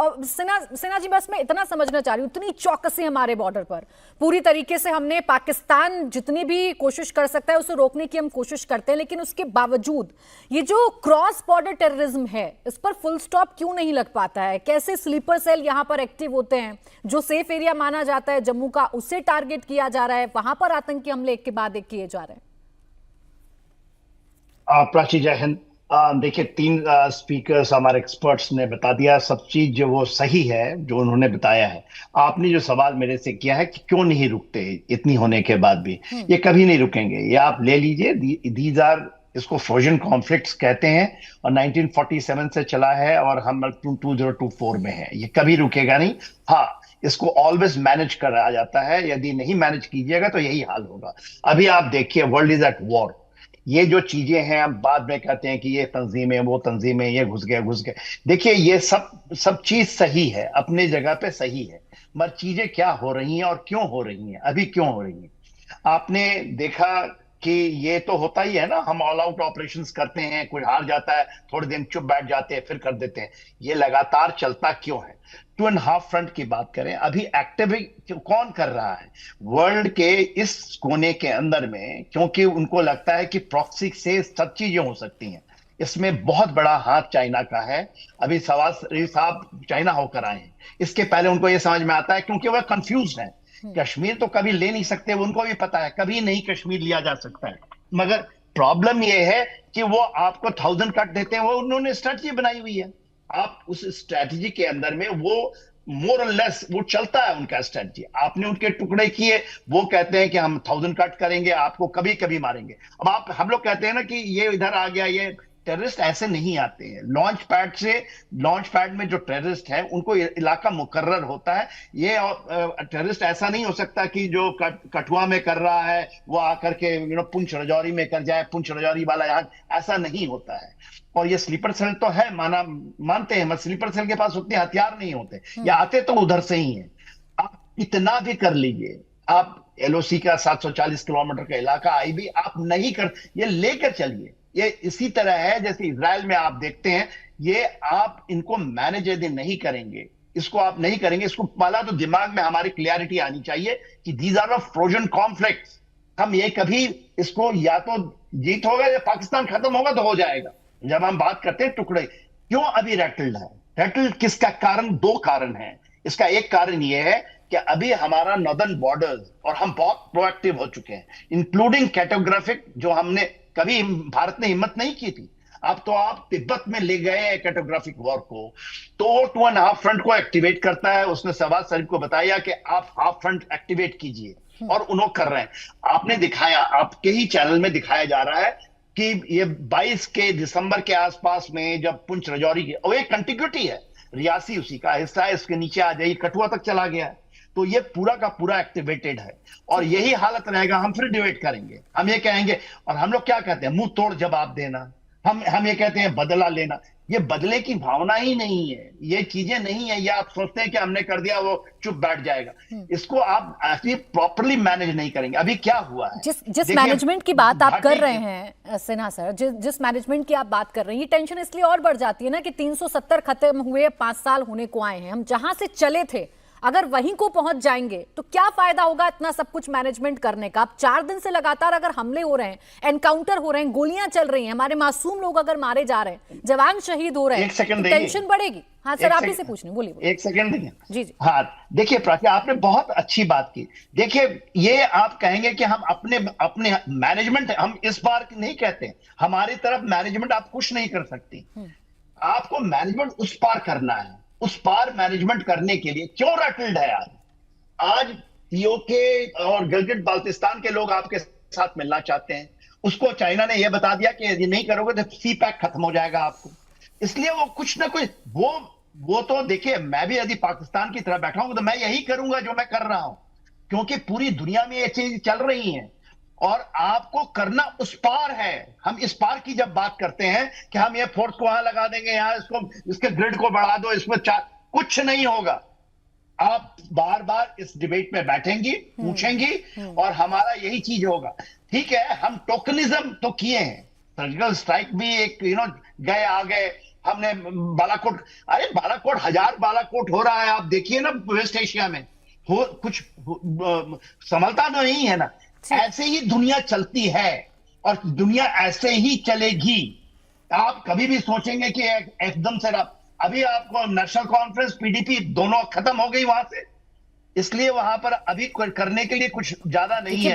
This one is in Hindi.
और सिन्हा जी, बस मैं इतना समझना चाह रही हूँ, इतनी चौकसी हमारे बॉर्डर पर, पूरी तरीके से हमने पाकिस्तान जितनी भी कोशिश कर सकता है उसे रोकने की हम कोशिश करते हैं, लेकिन उसके बावजूद ये जो क्रॉस बॉर्डर टेररिज्म है इस पर फुल स्टॉप क्यों नहीं लग पाता है? कैसे स्लीपर सेल यहाँ पर एक्टिव होते हैं? जो सेफ एरिया माना जाता है जम्मू का, उसे टारगेट किया जा रहा है, वहां पर आतंकी हमले एक के बाद एक किए जा रहे हैं। प्राची, जय हिंद। देखिए, तीन स्पीकर्स हमारे एक्सपर्ट्स ने बता दिया सब चीज, जो वो सही है जो उन्होंने बताया है। आपने जो सवाल मेरे से किया है कि क्यों नहीं रुकते इतनी होने के बाद भी, ये कभी नहीं रुकेंगे। ये आप ले लीजिए, दीज आर, इसको फ्रोजन कॉन्फ्लिक्ट्स कहते हैं, और 1947 से चला है और हम 2024 में है। ये कभी रुकेगा नहीं। हाँ, इसको ऑलवेज मैनेज करा जाता है, यदि नहीं मैनेज कीजिएगा तो यही हाल होगा। अभी आप देखिए, वर्ल्ड इज एट वॉर। ये जो चीजें हैं, हम बाद में कहते हैं कि ये तंजीम है, वो तंजीम है, ये घुस गए। देखिए, ये सब सब चीज सही है, अपने जगह पे सही है, मगर चीजें क्या हो रही हैं और क्यों हो रही हैं, अभी क्यों हो रही हैं। आपने देखा कि ये तो होता ही है ना, हम ऑल आउट ऑपरेशंस करते हैं, कोई हार जाता है, थोड़े दिन चुप बैठ जाते हैं, फिर कर देते हैं। ये लगातार चलता क्यों है? 2.5 फ्रंट की बात करें, अभी एक्टिव कौन कर रहा है वर्ल्ड के इस कोने के अंदर में? क्योंकि उनको लगता है कि प्रॉक्सी से सब चीजें हो सकती हैं। इसमें बहुत बड़ा हाथ चाइना का है। अभी सवाल साहब चाइना होकर आए हैं, इसके पहले उनको यह समझ में आता है, क्योंकि वह कंफ्यूज है। कश्मीर तो कभी ले नहीं सकते, उनको भी पता है कभी नहीं कश्मीर लिया जा सकता है। मगर प्रॉब्लम यह है कि वो आपको 1000 कट देते हैं, वो उन्होंने स्ट्रेटजी बनाई हुई है। आप उस स्ट्रेटजी के अंदर में वो मोर और लेस वो चलता है उनका स्ट्रेटजी। आपने उनके टुकड़े किए, वो कहते हैं कि हम 1000 कट करेंगे, आपको कभी कभी मारेंगे। अब हम लोग कहते हैं ना कि ये इधर आ गया, ये टेररिस्ट ऐसे नहीं आते हैं लॉन्च पैड से। लॉन्च पैड में जो टेररिस्ट है उनको इलाका मुकर्रर होता है। ये टेररिस्ट ऐसा नहीं हो सकता कि जो कठुआ में कर रहा है वो आकर के पुंछ राजौरी में कर जाए, पुंछ राजौरी वाला यहाँ, ऐसा नहीं होता है। और ये स्लीपर सेल तो है, मानते हैं, मगर स्लीपर सेल के पास उतने हथियार नहीं होते, या आते तो उधर से ही है। आप इतना भी कर लीजिए, आप एलओसी का 740 किलोमीटर का इलाका आईबी आप नहीं कर, ये लेकर चलिए। ये इसी तरह है जैसे इजराइल में आप देखते हैं, ये आप इनको मैनेज यदि नहीं करेंगे, इसको आप नहीं करेंगे, इसको पहला तो दिमाग में हमारी क्लियरिटी आनी चाहिए कि दीज आर फ्रोजन कॉन्फ्लिक्ट्स। हम ये कभी इसको, या तो जीत होगा या पाकिस्तान खत्म होगा तो हो जाएगा। जब हम बात करते हैं टुकड़े, क्यों अभी रैटल्ड है? रैटल्ड किसका कारण? 2 कारण है इसका। एक कारण यह है कि अभी हमारा नॉर्दर्न बॉर्डर्स, और हम बहुत प्रोएक्टिव हो चुके हैं, इंक्लूडिंग कैटोग्राफिक, जो हमने कभी भारत ने हिम्मत नहीं की थी। अब तो आप तिब्बत में ले गए कैटोग्राफिक वॉर को, तो 2.5 फ्रंट को एक्टिवेट करता है। उसने शहबाज शरीफ को बताया कि आप हाफ फ्रंट एक्टिवेट कीजिए, और उन्होंने कर रहे हैं। आपने दिखाया, आपके ही चैनल में दिखाया जा रहा है कि ये 22 के दिसंबर के आसपास में जब पुंछ राजौरी की, और एक कंटिन्यूटी है, रियासी उसी का हिस्सा है, इसके नीचे आ जाइए, कठुआ तक चला गया है। तो ये पूरा का पूरा एक्टिवेटेड है, और यही हालत रहेगा। हम फिर डिबेट करेंगे, हम ये कहेंगे, और हम लोग क्या कहते हैं, मुंह तोड़ जवाब देना। हम ये कहते हैं बदला लेना। ये बदले की भावना ही नहीं है, ये चीजें नहीं है। ये आप सोचते हैं कि हमने कर दिया वो चुप बैठ जाएगा। इसको आप ऐसे प्रॉपरली मैनेज नहीं करेंगे। अभी क्या हुआ है, जिस मैनेजमेंट की बात आप कर रहे हैं सिन्हा सर, जिस मैनेजमेंट की आप बात कर रहे हैं, ये टेंशन इसलिए और बढ़ जाती है ना कि 370 खत्म हुए, 5 साल होने को आए हैं। हम जहां से चले थे अगर वहीं को पहुंच जाएंगे तो क्या फायदा होगा इतना सब कुछ मैनेजमेंट करने का? अब 4 दिन से लगातार अगर हमले हो रहे हैं, एनकाउंटर हो रहे हैं, गोलियां चल रही हैं, हमारे मासूम लोग अगर मारे जा रहे हैं, जवान शहीद हो रहे हैं, तो टेंशन बढ़ेगी। हाँ सर, आप ही से पूछने, बोलिए। 1 सेकंड देखिए। जी जी। हाँ, देखिए प्राची, आपने बहुत अच्छी बात की। देखिए, ये आप कहेंगे कि हम अपने अपने मैनेजमेंट, हम इस बार नहीं कहते, हमारी तरफ मैनेजमेंट आप कुछ नहीं कर सकती। आपको मैनेजमेंट उस पार करना है। उस पार मैनेजमेंट करने के लिए क्यों रटल्ड है आज पीओके और गिलगिट बाल्टिस्तान के लोग आपके साथ मिलना चाहते हैं। उसको चाइना ने यह बता दिया कि यदि नहीं करोगे तो सी पैक खत्म हो जाएगा आपको। इसलिए वो कुछ ना कुछ, वो तो देखिए, मैं भी यदि पाकिस्तान की तरह बैठा हूं तो मैं यही करूंगा जो मैं कर रहा हूं, क्योंकि पूरी दुनिया में ये चीज चल रही है, और आपको करना उस पार है। हम इस पार की जब बात करते हैं कि हम ये फोर्स को वहां लगा देंगे, यहां इसको, इसके ग्रिड को बढ़ा दो, इसमें कुछ नहीं होगा। आप बार बार इस डिबेट में बैठेंगी, पूछेंगी, और हमारा यही चीज होगा। ठीक है, हम टोकनिज्म तो किए हैं, सर्जिकल स्ट्राइक भी एक गए आ गए, हमने बालाकोट, अरे बालाकोट, 1000 बालाकोट हो रहा है, आप देखिए ना वेस्ट एशिया में, हो कुछ संभलता नहीं है ना। जी। ऐसे ही दुनिया चलती है और दुनिया ऐसे ही चलेगी। आप कभी भी सोचेंगे कि एकदम से अभी आपको नेशनल कॉन्फ्रेंस, पीडीपी दोनों खत्म हो गई वहां से, इसलिए वहां पर अभी करने के लिए कुछ ज्यादा नहीं देखिए है।